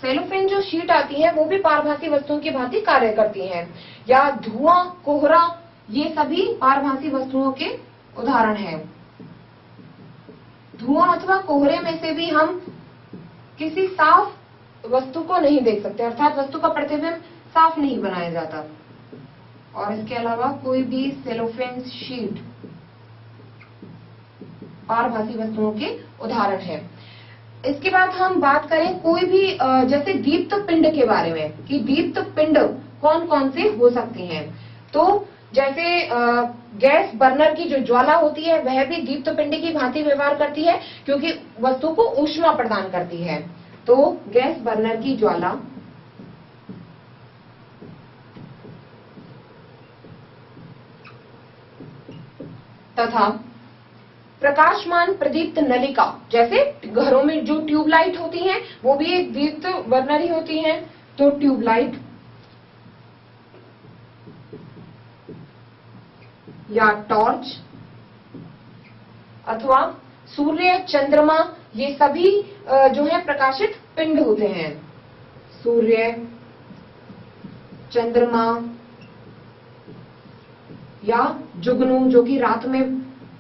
Cellophane जो sheet आती है वो भी पारभासी वस्तुओं की भांति कार्य करती है, या धुआं, कोहरा, ये सभी पारभासी वस्तुओं के उदाहरण हैं। धुआं अथवा कोहरे में से भी हम किसी साफ वस्तु को नहीं देख सकते, अर्थात वस्तु का प्रतिबिंब साफ नहीं बनाया जाता। और इसके अलावा कोई भी सेलोफेन शीट पारभासी वस्तुओं के उदाहरण है। इसके बाद हम बात करें कोई भी जैसे दीप्त पिंड के बारे में कि दीप्त पिंड कौन कौन से हो सकते हैं। तो जैसे गैस बर्नर की जो ज्वाला होती है वह भी दीप्त पिंड की भांति व्यवहार करती है, क्योंकि वस्तु को ऊष्मा प्रदान करती है। तो गैस बर्नर की ज्वाला तथा प्रकाशमान प्रदीप्त नलिका, जैसे घरों में जो ट्यूबलाइट होती हैं वो भी एक दीप्त बर्नर ही होती हैं। तो ट्यूबलाइट या टॉर्च अथवा सूर्य, चंद्रमा, ये सभी जो है प्रकाशित पिंड होते हैं। सूर्य, चंद्रमा या जुगनू जो कि रात में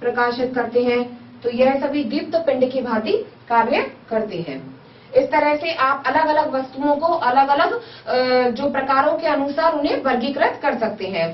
प्रकाशित करते हैं, तो यह सभी दीप्त पिंड की भांति कार्य करते हैं। इस तरह से आप अलग अलग वस्तुओं को अलग अलग जो प्रकारों के अनुसार उन्हें वर्गीकृत कर सकते हैं।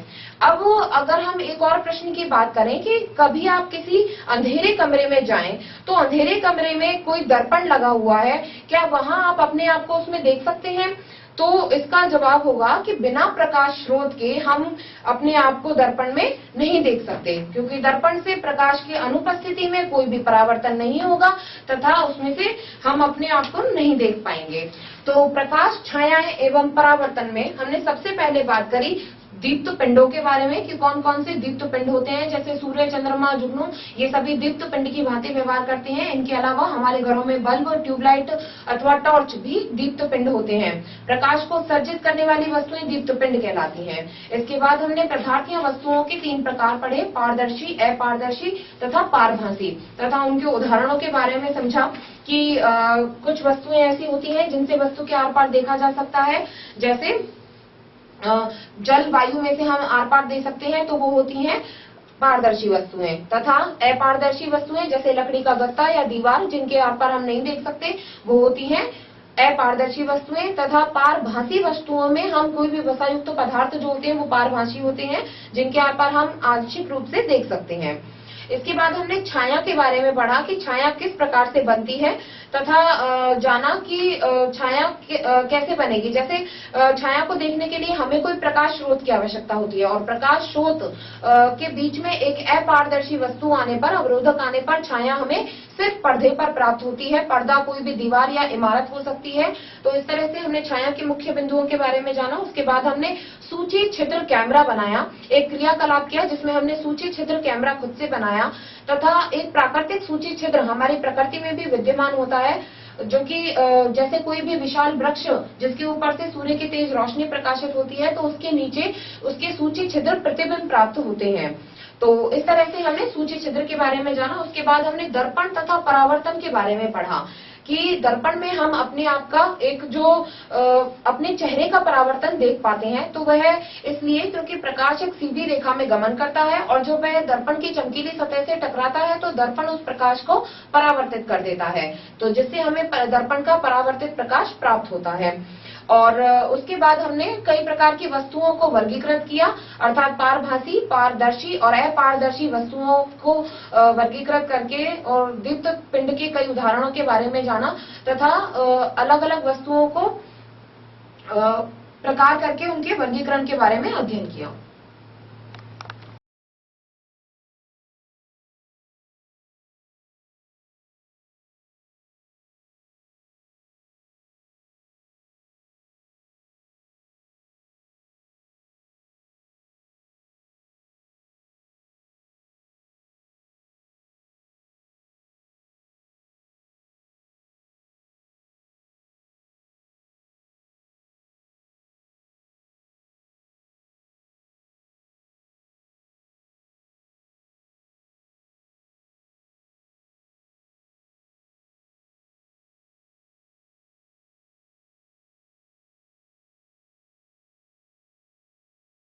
अब अगर हम एक और प्रश्न की बात करें कि कभी आप किसी अंधेरे कमरे में जाएं तो अंधेरे कमरे में कोई दर्पण लगा हुआ है, क्या वहां आप अपने आप को उसमें देख सकते हैं? तो इसका जवाब होगा कि बिना प्रकाश स्रोत के हम अपने आप को दर्पण में नहीं देख सकते, क्योंकि दर्पण से प्रकाश की अनुपस्थिति में कोई भी परावर्तन नहीं होगा तथा उसमें से हम अपने आप को नहीं देख पाएंगे। तो प्रकाश, छायाएं एवं परावर्तन में हमने सबसे पहले बात करी दीप्त पिंडों के बारे में कि कौन कौन से दीप्त पिंड होते हैं, जैसे सूर्य, चंद्रमा, जुगनू, ये सभी दीप्त पिंड की भांति व्यवहार करते हैं। इनके अलावा हमारे घरों में बल्ब, ट्यूबलाइट अथवा टॉर्च भी दीप्त पिंड होते हैं। प्रकाश को सर्जित करने वाली वस्तुएं दीप्त पिंड कहलाती हैं। इसके बाद हमने पदार्थ या वस्तुओं के 3 प्रकार पढ़े, पारदर्शी, अपारदर्शी तथा पारभासी, तथा उनके उदाहरणों के बारे में समझा कि कुछ वस्तुएं ऐसी होती हैं जिनसे वस्तु के आर पार देखा जा सकता है, जैसे जल, वायु में से हम आर पार दे सकते हैं, तो वो होती हैं पारदर्शी वस्तुएं। तथा अपारदर्शी वस्तुएं जैसे लकड़ी का गत्ता या दीवार जिनके आर पार हम नहीं देख सकते, वो होती हैं अपारदर्शी वस्तुएं। तथा पारभासी वस्तुओं में हम कोई भी वसायुक्त पदार्थ जो होते हैं वो पारभासी होते हैं, जिनके आर पार हम आंशिक रूप से देख सकते हैं। इसके बाद हमने छाया के बारे में पढ़ा कि छाया किस प्रकार से बनती है, तथा जाना कि छाया कैसे बनेगी। जैसे छाया को देखने के लिए हमें कोई प्रकाश स्रोत की आवश्यकता होती है, और प्रकाश स्रोत के बीच में एक अपारदर्शी वस्तु आने पर, अवरोधक आने पर छाया हमें सिर्फ पर्दे पर प्राप्त होती है। पर्दा कोई भी दीवार या इमारत हो सकती है। तो इस तरह से हमने छाया के मुख्य बिंदुओं के बारे में जाना। उसके बाद हमने सूची छिद्र कैमरा बनाया, एक क्रियाकलाप किया जिसमें हमने सूची छिद्र कैमरा खुद से बनाया, तथा एक प्राकृतिक सूची छिद्र हमारी प्रकृति में भी विद्यमान होता है, जो कि जैसे कोई भी विशाल वृक्ष जिसके ऊपर से सूर्य की तेज रोशनी प्रकाशित होती है, तो उसके नीचे उसके सूची छिद्र प्रतिबिंब प्राप्त होते हैं। तो इस तरह से हमने सूची छिद्र के बारे में जाना। उसके बाद हमने दर्पण तथा परावर्तन के बारे में पढ़ा कि दर्पण में हम अपने आप का एक जो अपने चेहरे का परावर्तन देख पाते हैं, तो वह इसलिए क्योंकि प्रकाश एक सीधी रेखा में गमन करता है, और जो वह दर्पण की चमकीली सतह से टकराता है तो दर्पण उस प्रकाश को परावर्तित कर देता है, तो जिससे हमें दर्पण का परावर्तित प्रकाश प्राप्त होता है। और उसके बाद हमने कई प्रकार की वस्तुओं को वर्गीकृत किया, अर्थात पारभासी, पारदर्शी और अपारदर्शी वस्तुओं को वर्गीकृत करके और दीप्त पिंड के कई उदाहरणों के बारे में जाना, तथा अलग अलग वस्तुओं को प्रकार करके उनके वर्गीकरण के बारे में अध्ययन किया।